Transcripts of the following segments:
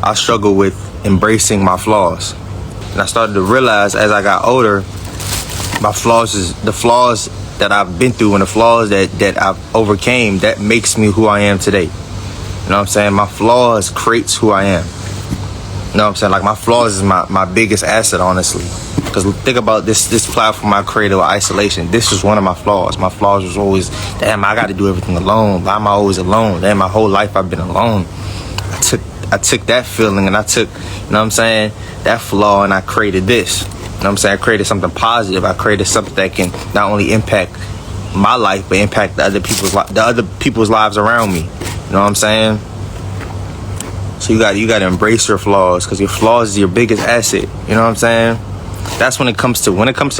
I struggled with embracing my flaws. And I started to realize as I got older, my flaws is the flaws that I've been through and the flaws that I've overcame, that makes me who I am today. You know what I'm saying? My flaws creates who I am. You know what I'm saying? Like, my flaws is my biggest asset, honestly. Because think about this platform I created with isolation. This was one of my flaws. My flaws was always, damn, I got to do everything alone. Why am I always alone? Damn, my whole life I've been alone. I took that feeling and I took, you know what I'm saying, that flaw, and I created this. You know what I'm saying? I created something positive. I created something that can not only impact my life, but impact the other people's lives around me. You know what I'm saying? So you got to embrace your flaws, because your flaws is your biggest asset. You know what I'm saying? That's when it comes to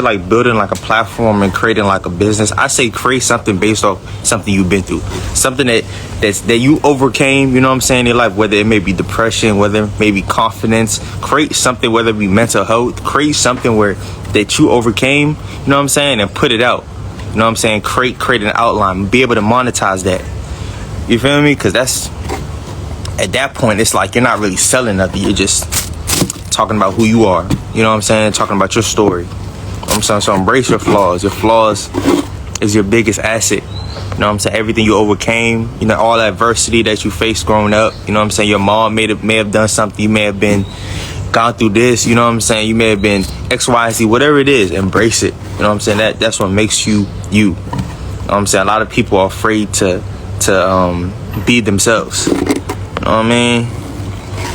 like building like a platform and creating like a business. I say create something based off something you've been through, something that you overcame. You know what I'm saying, in your life, whether it may be depression, whether it may be confidence. Create something, whether it be mental health. Create something that you overcame. You know what I'm saying, and put it out. You know what I'm saying? Create an outline, be able to monetize that. You feel me? Because that's, at that point, it's like you're not really selling nothing. You're just talking about who you are. You know what I'm saying? Talking about your story. You know what I'm saying? So embrace your flaws. Your flaws is your biggest asset. You know what I'm saying? Everything you overcame, you know, all adversity that you faced growing up. You know what I'm saying? Your mom may have done something. You may have been gone through this. You know what I'm saying? You may have been X, Y, Z, whatever it is. Embrace it. You know what I'm saying? That's what makes you you. You know what I'm saying? A lot of people are afraid to be themselves. You know what I mean?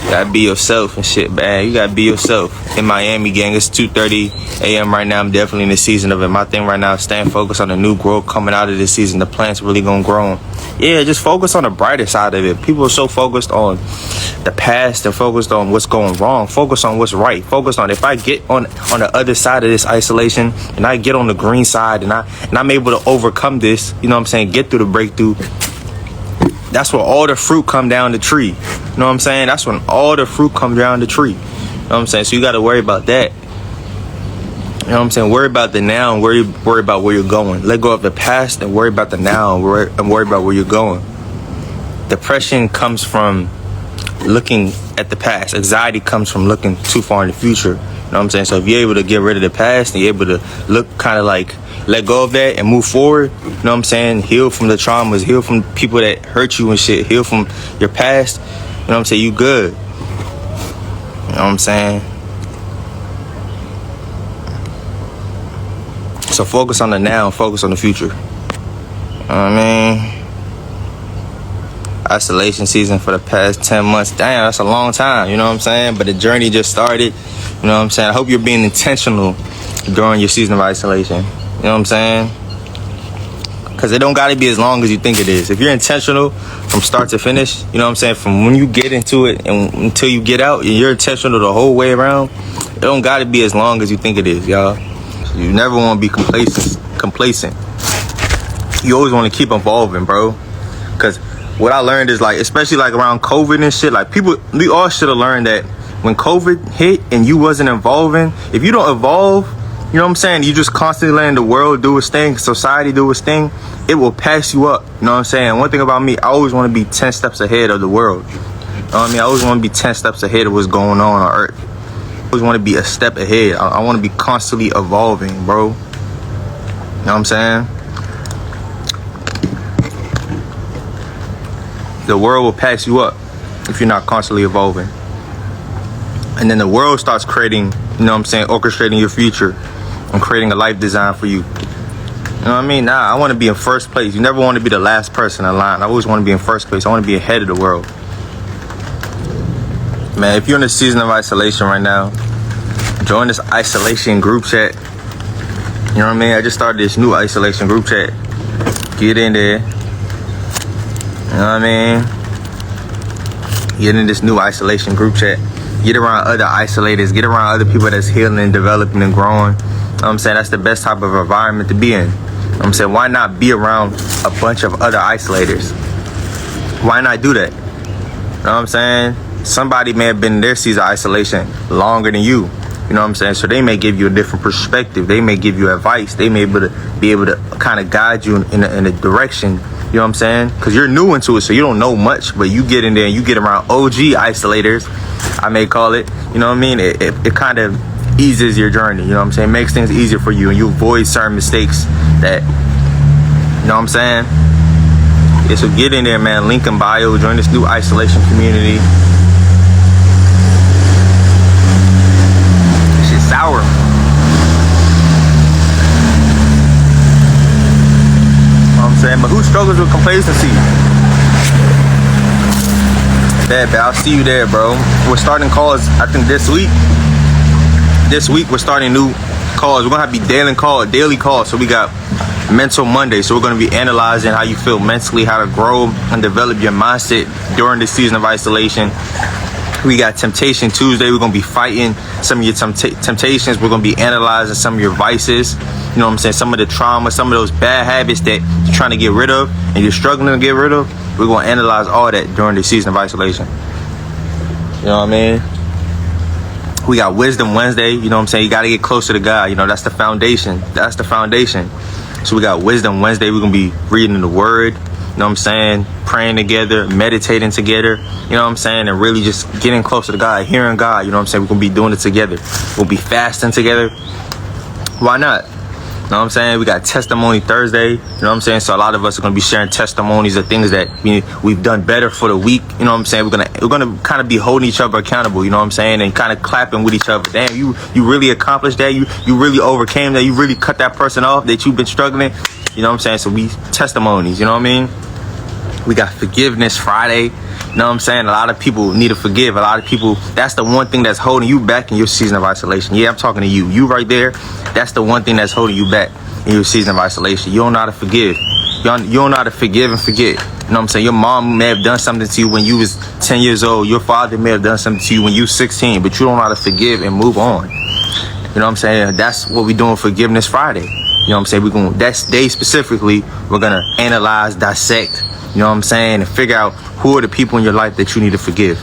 You gotta be yourself and shit, man. You gotta be yourself. In Miami, gang, it's 2:30 a.m. right now. I'm definitely in the season of it. My thing right now is staying focused on the new growth coming out of this season. The plant's really gonna grow. Yeah, just focus on the brighter side of it. People are so focused on the past and focused on what's going wrong. Focus on what's right. Focus on, if I get on the other side of this isolation and I get on the green side and I'm able to overcome this, you know what I'm saying, get through the breakthrough, that's where all the fruit come down the tree. You know what I'm saying? That's when all the fruit come down the tree. You know what I'm saying? So you got to worry about that. You know what I'm saying? Worry about the now and worry about where you're going. Let go of the past and worry about the now and worry about where you're going. Depression comes from looking at the past. Anxiety comes from looking too far in the future. You know what I'm saying? So if you're able to get rid of the past and you're able to look kind of like, let go of that and move forward, you know what I'm saying? Heal from the traumas, heal from people that hurt you and shit, heal from your past. You know what I'm saying? You good. You know what I'm saying? So focus on the now and focus on the future. You know what I mean? Isolation season for the past 10 months. Damn, that's a long time. You know what I'm saying? But the journey just started. You know what I'm saying? I hope you're being intentional during your season of isolation. You know what I'm saying? Because it don't got to be as long as you think it is. If you're intentional from start to finish, you know what I'm saying, from when you get into it and until you get out, and you're intentional the whole way around, it don't got to be as long as you think it is, y'all. You never want to be complacent. You always want to keep evolving, bro. Because what I learned is, like, especially like around COVID and shit, like, we all should have learned that when COVID hit and you wasn't evolving, if you don't evolve, you know what I'm saying, you just constantly letting the world do its thing, society do its thing, it will pass you up. You know what I'm saying? One thing about me, I always want to be 10 steps ahead of the world. You know what I mean? I always want to be 10 steps ahead of what's going on Earth. I always want to be a step ahead. I want to be constantly evolving, bro. You know what I'm saying? The world will pass you up if you're not constantly evolving. And then the world starts creating, you know what I'm saying, orchestrating your future and creating a life design for you. You know what I mean? Nah, I want to be in first place. You never want to be the last person in line. I always want to be in first place. I want to be ahead of the world. Man, if you're in a season of isolation right now, join this isolation group chat. You know what I mean? I just started this new isolation group chat. Get in there. You know what I mean? Get in this new isolation group chat. Get around other isolators. Get around other people that's healing, developing, and growing. You know what I'm saying? That's the best type of environment to be in. You know what I'm saying? Why not be around a bunch of other isolators? Why not do that? You know what I'm saying? Somebody may have been in their season of isolation longer than you. You know what I'm saying? So they may give you a different perspective. They may give you advice. They may be able to kind of guide you in a direction. You know what I'm saying? Because you're new into it, so you don't know much. But you get in there and you get around OG isolators I may call it. You know what I mean? It kind of eases your journey. You know what I'm saying? Makes things easier for you, and you avoid certain mistakes that, you know what I'm saying? Yeah, so get in there, man. Link in bio. Join this new isolation community. Shit's sour. You know what I'm saying? But who struggles with complacency? Bad, I'll see you there, bro. We're starting calls, I think, this week. This week, we're starting new calls. We're going to have to be daily calls. So we got Mental Monday. So we're going to be analyzing how you feel mentally, how to grow and develop your mindset during this season of isolation. We got Temptation Tuesday. We're going to be fighting some of your temptations. We're going to be analyzing some of your vices. You know what I'm saying? Some of the trauma, some of those bad habits that you're trying to get rid of and you're struggling to get rid of. We're going to analyze all that during the season of isolation. You know what I mean? We got Wisdom Wednesday. You know what I'm saying? You got to get closer to God. You know, that's the foundation. That's the foundation. So we got Wisdom Wednesday. We're going to be reading the Word. You know what I'm saying? Praying together, meditating together. You know what I'm saying? And really just getting closer to God, hearing God. You know what I'm saying? We're going to be doing it together. We'll be fasting together. Why not? You know what I'm saying? We got Testimony Thursday. You know what I'm saying? So a lot of us are going to be sharing testimonies of things that we've done better for the week. You know what I'm saying? We're gonna kind of be holding each other accountable. You know what I'm saying? And kind of clapping with each other. Damn, you really accomplished that. You really overcame that. You really cut that person off that you've been struggling. You know what I'm saying? So we testimonies. You know what I mean? We got Forgiveness Friday. You know what I'm saying? A lot of people need to forgive. A lot of people, that's the one thing that's holding you back in your season of isolation. Yeah, I'm talking to you. You right there, that's the one thing that's holding you back in your season of isolation. You don't know how to forgive. You don't know how to forgive and forget. You know what I'm saying? Your mom may have done something to you when you was 10 years old. Your father may have done something to you when you was 16, but you don't know how to forgive and move on. You know what I'm saying? That's what we're doing Forgiveness Friday. You know what I'm saying? That day specifically, we're going to analyze, dissect, you know what I'm saying, and figure out who are the people in your life that you need to forgive.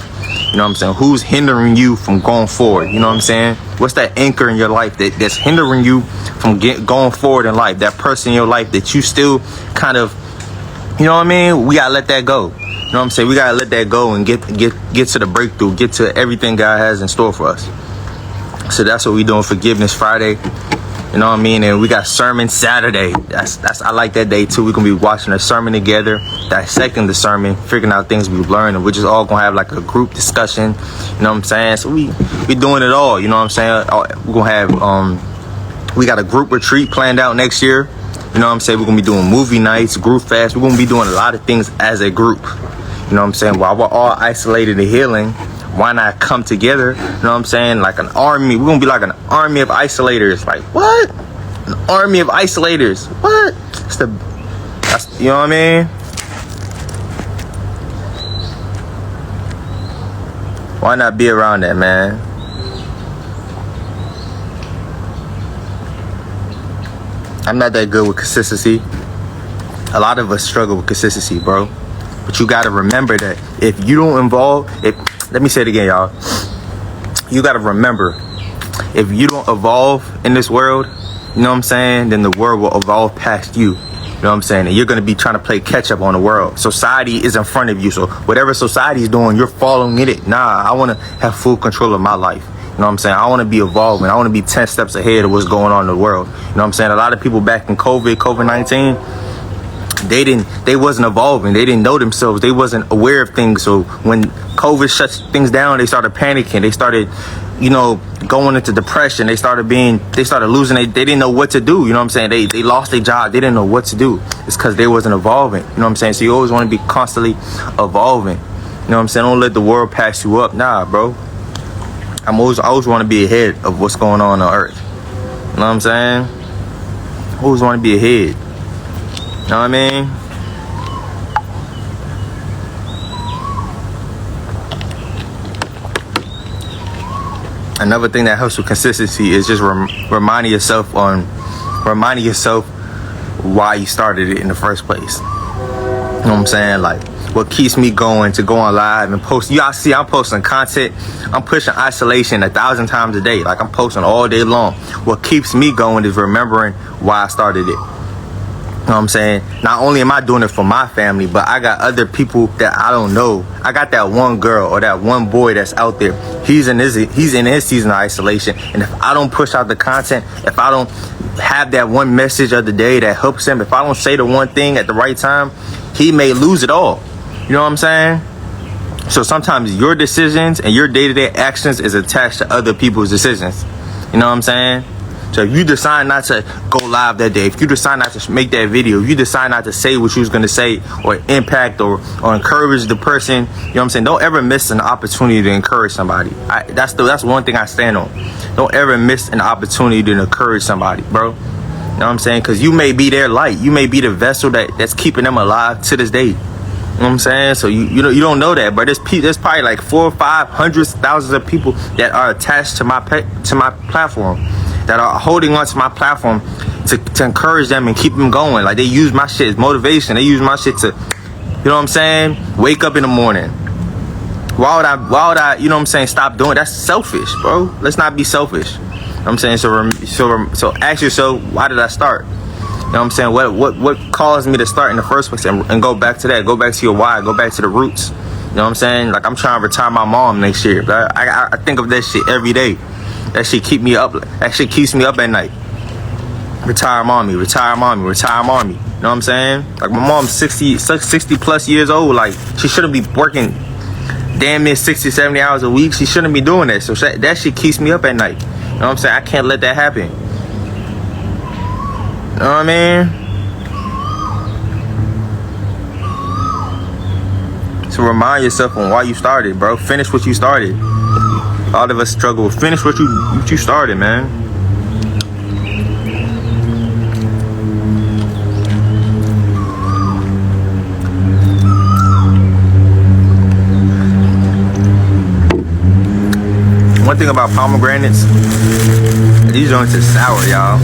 You know what I'm saying? Who's hindering you from going forward? You know what I'm saying? What's that anchor in your life that's hindering you from going forward in life? That person in your life that you still kind of, you know what I mean? We got to let that go. You know what I'm saying? We got to let that go and get to the breakthrough, get to everything God has in store for us. So that's what we doing Forgiveness Friday. You know what I mean? And we got Sermon Saturday. That's I like that day too. We're gonna be watching a sermon together, dissecting the sermon, figuring out things we've learned, and we're just all gonna have like a group discussion. You know what I'm saying? So we doing it all. You know what I'm saying? We're gonna have we got a group retreat planned out next year. You know what I'm saying? We're gonna be doing movie nights, group fast. We're gonna be doing a lot of things as a group. You know what I'm saying? While we're all isolated and healing, why not come together? You know what I'm saying? Like an army. We're gonna be like an army of isolators. Like, what? An army of isolators. What? That's you know what I mean? Why not be around that, man? I'm not that good with consistency. A lot of us struggle with consistency, bro. But you gotta remember that if you don't let me say it again, y'all. You gotta remember, if you don't evolve in this world, you know what I'm saying, then the world will evolve past you. You know what I'm saying? And you're gonna be trying to play catch up on the world. Society is in front of you. So whatever society is doing, you're following it. Nah, I wanna have full control of my life. You know what I'm saying? I wanna be evolving. I wanna be 10 steps ahead of what's going on in the world. You know what I'm saying? A lot of people back in COVID-19, they wasn't evolving. They didn't know themselves. They wasn't aware of things. So when COVID shut things down, they started panicking. They started, going into depression. They started losing. They didn't know what to do. You know what I'm saying? They lost their job. They didn't know what to do. It's because they wasn't evolving. You know what I'm saying? So you always want to be constantly evolving. You know what I'm saying? Don't let the world pass you up. Nah, bro. I always want to be ahead of what's going on Earth. You know what I'm saying? I always want to be ahead. You know what I mean? Another thing that helps with consistency is just reminding yourself why you started it in the first place. You know what I'm saying? Like, what keeps me going to go on live and post. Y'all see, I'm posting content. I'm pushing isolation 1,000 times a day. Like, I'm posting all day long. What keeps me going is remembering why I started it. You know what I'm saying? Not only am I doing it for my family, but I got other people that I don't know. I got that one girl or that one boy that's out there. He's in his season of isolation. And if I don't push out the content, if I don't have that one message of the day that helps him, if I don't say the one thing at the right time, he may lose it all. You know what I'm saying? So sometimes your decisions and your day-to-day actions is attached to other people's decisions. You know what I'm saying? So if you decide not to go live that day, if you decide not to make that video, if you decide not to say what you was going to say or impact or encourage the person, you know what I'm saying? Don't ever miss an opportunity to encourage somebody. That's one thing I stand on. Don't ever miss an opportunity to encourage somebody, bro. You know what I'm saying? Because you may be their light. You may be the vessel that's keeping them alive to this day. You know what I'm saying? So you don't know that, but there's probably like 400,000 or 500,000 of people that are attached to my platform, that are holding on to my platform to encourage them and keep them going. Like, they use my shit as motivation. They use my shit to, you know what I'm saying, wake up in the morning. Why would I, you know what I'm saying, stop doing it? That's selfish, bro. Let's not be selfish. You know what I'm saying? So ask yourself, why did I start? You know what I'm saying? What caused me to start in the first place? And go back to that. Go back to your why. Go back to the roots. You know what I'm saying? Like, I'm trying to retire my mom next year. But I think of that shit every day. That shit keep me up. That shit keeps me up at night. Retire mommy. Retire mommy. Retire mommy. You know what I'm saying? Like, my mom's 60 plus years old. Like, she shouldn't be working damn near 60, 70 hours a week. She shouldn't be doing that. So that shit keeps me up at night. You know what I'm saying? I can't let that happen. You know what I mean? So remind yourself on why you started, bro. Finish what you started. All of us struggle. Finish what you started, man. One thing about pomegranates, these joints are sour, y'all.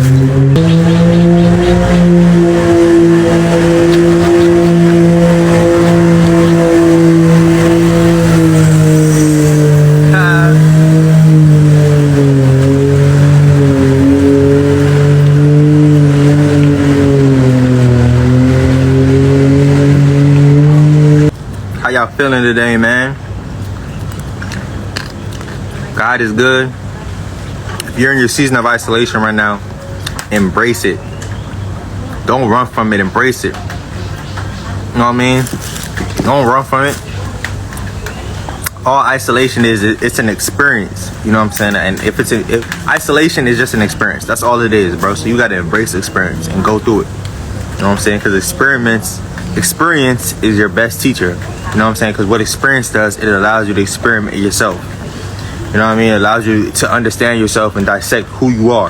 How y'all feeling today, man? God is good. If you're in your season of isolation right now, embrace it. Don't run from it. Embrace it. You know what I mean? Don't run from it. All isolation is, it's an experience. You know what I'm saying? And if isolation is just an experience, that's all it is, bro. So you got to embrace the experience and go through it. You know what I'm saying? Because experience is your best teacher. You know what I'm saying? Because what experience does, it allows you to experiment yourself. You know what I mean? It allows you to understand yourself and dissect who you are.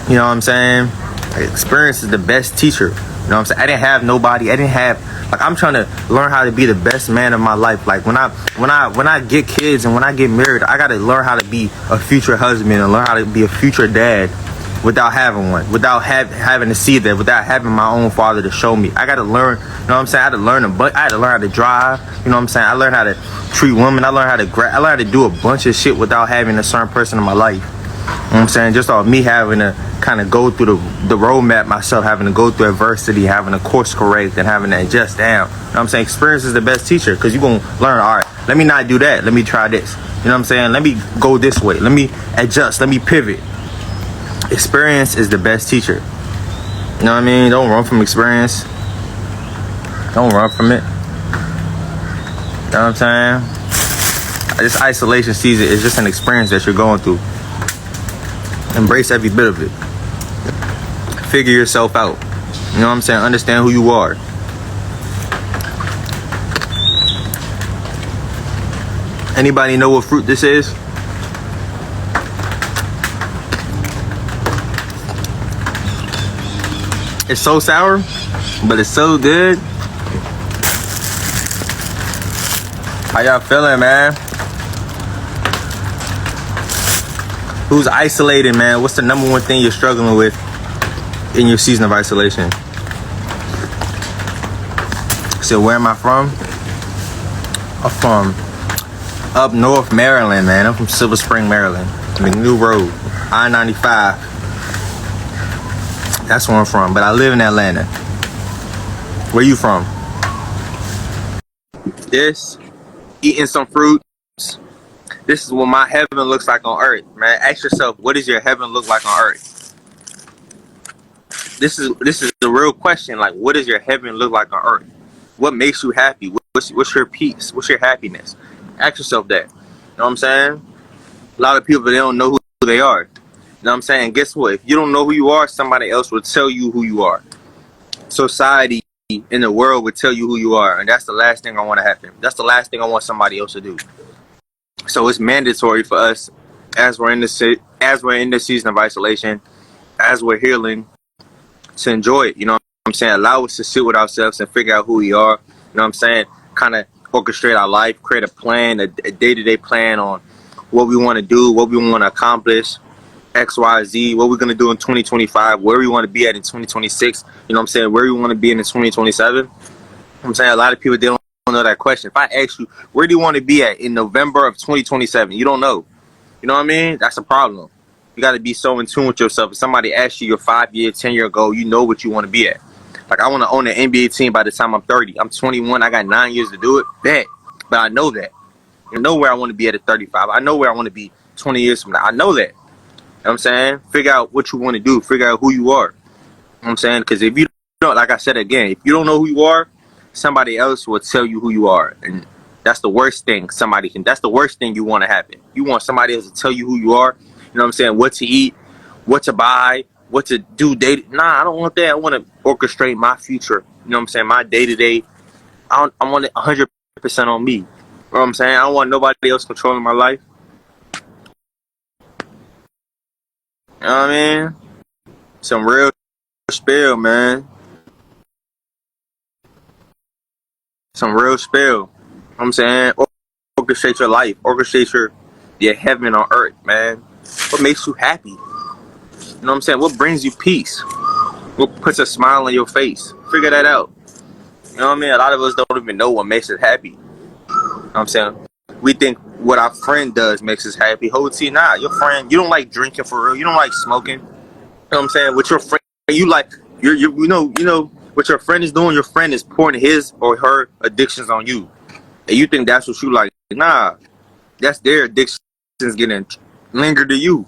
You know what I'm saying? Like, experience is the best teacher. You know what I'm saying? I didn't have nobody. I'm trying to learn how to be the best man of my life. Like, when I get kids and when I get married, I got to learn how to be a future husband and learn how to be a future dad without having one, without having to see that, without having my own father to show me. I got to learn, you know what I'm saying? I had to learn how to drive, you know what I'm saying? I learned how to treat women. I learned how to do a bunch of shit without having a certain person in my life. You know what I'm saying? Just off me having to kind of go through the roadmap myself, having to go through adversity, having to course correct, and having to adjust down. You know what I'm saying? Experience is the best teacher, because you're going to learn, all right, let me not do that. Let me try this. You know what I'm saying? Let me go this way. Let me adjust. Let me pivot. Experience is the best teacher. You know what I mean? Don't run from experience. Don't run from it. You know what I'm saying? This isolation season is just an experience that you're going through. Embrace every bit of it. Figure yourself out. You know what I'm saying? Understand who you are. Anybody know what fruit this is? It's so sour, but it's so good. How y'all feeling, man? Who's isolated, man? What's the number one thing you're struggling with in your season of isolation? So where am I from? I'm from up north Maryland, man. I'm from Silver Spring, Maryland. McNew Road, I-95. That's where I'm from, but I live in Atlanta. Where you from? This, eating some fruits. This is what my heaven looks like on earth, man. Ask yourself, what does your heaven look like on earth? This is the real question. Like, what does your heaven look like on earth? What makes you happy? What's your peace? What's your happiness? Ask yourself that. You know what I'm saying? A lot of people, they don't know who they are. You know what I'm saying? Guess what? If you don't know who you are, somebody else will tell you who you are. Society in the world would tell you who you are, and that's the last thing I want to happen. That's the last thing I want somebody else to do. So it's mandatory for us, as we're in the season of isolation, as we're healing, to enjoy it. You know what I'm saying? Allow us to sit with ourselves and figure out who we are. You know what I'm saying? Kind of orchestrate our life, create a plan, a day-to-day plan on what we want to do, what we want to accomplish, X, Y, Z, what we're going to do in 2025, where we want to be at in 2026, you know what I'm saying, where we want to be in 2027. I'm saying a lot of people, they don't know that question. If I ask you, where do you want to be at in November of 2027? You don't know. You know what I mean? That's a problem. You got to be so in tune with yourself. If somebody asks you your 5-year, 10-year goal, you know what you want to be at. Like, I want to own an NBA team by the time I'm 30. I'm 21. I got 9 years to do it. Bet. But I know that. I know where I want to be at 35. I know where I want to be 20 years from now. I know that. You know what I'm saying? Figure out what you want to do. Figure out who you are. You know what I'm saying? Because if you don't, like I said again, if you don't know who you are, somebody else will tell you who you are. And that's the worst thing that's the worst thing you want to happen. You want somebody else to tell you who you are. You know what I'm saying? What to eat, what to buy, what to do Nah, I don't want that. I want to orchestrate my future. You know what I'm saying? My day-to-day. I want it 100% on me. You know what I'm saying? I don't want nobody else controlling my life. You know what I mean? Some real spill, man. Some real spill. You know what I'm saying? Orchestrate your life. Orchestrate your heaven on earth, man. What makes you happy? You know what I'm saying? What brings you peace? What puts a smile on your face? Figure that out. You know what I mean? A lot of us don't even know what makes us happy. You know what I'm saying? We think what our friend does makes us happy. Hold T, nah. Your friend, you don't like drinking for real. You don't like smoking. You know what I'm saying? With your friend, you like, you know what your friend is doing. Your friend is pouring his or her addictions on you, and you think that's what you like. Nah, that's their addictions getting lingered to you.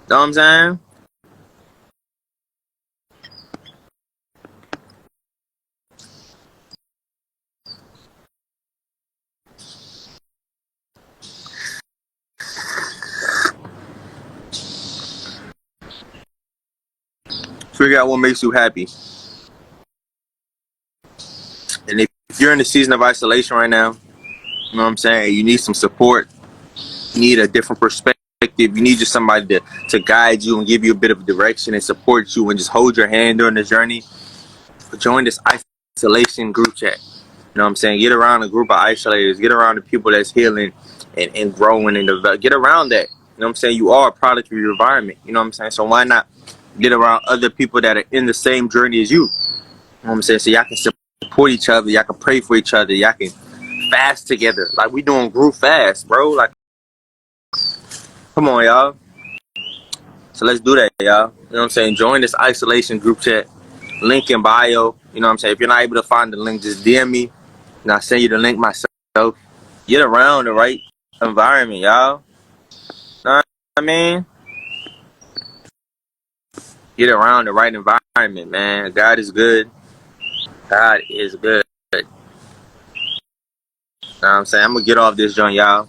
Know what I'm saying? Figure out what makes you happy. And if you're in the season of isolation right now, you know what I'm saying? You need some support. You need a different perspective. You need just somebody to guide you and give you a bit of direction and support you and just hold your hand during the journey. Join this isolation group chat. You know what I'm saying? Get around a group of isolators. Get around the people that's healing and growing and develop. Get around that. You know what I'm saying? You are a product of your environment. You know what I'm saying? So why not get around other people that are in the same journey as you? You know what I'm saying? So y'all can support each other. Y'all can pray for each other. Y'all can fast together. Like, we doing group fast, bro. Like, come on, y'all. So let's do that, y'all. You know what I'm saying? Join this isolation group chat. Link in bio. You know what I'm saying? If you're not able to find the link, just DM me. And I'll send you the link myself. Get around the right environment, y'all. Know what I mean? Get around the right environment, man. God is good. God is good. You know what I'm saying? I'm going to get off this joint, y'all.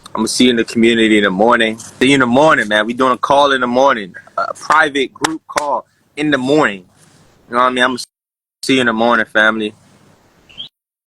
I'm going to see you in the community in the morning. See you in the morning, man. We doing a call in the morning. A private group call in the morning. You know what I mean? I'm going to see you in the morning, family.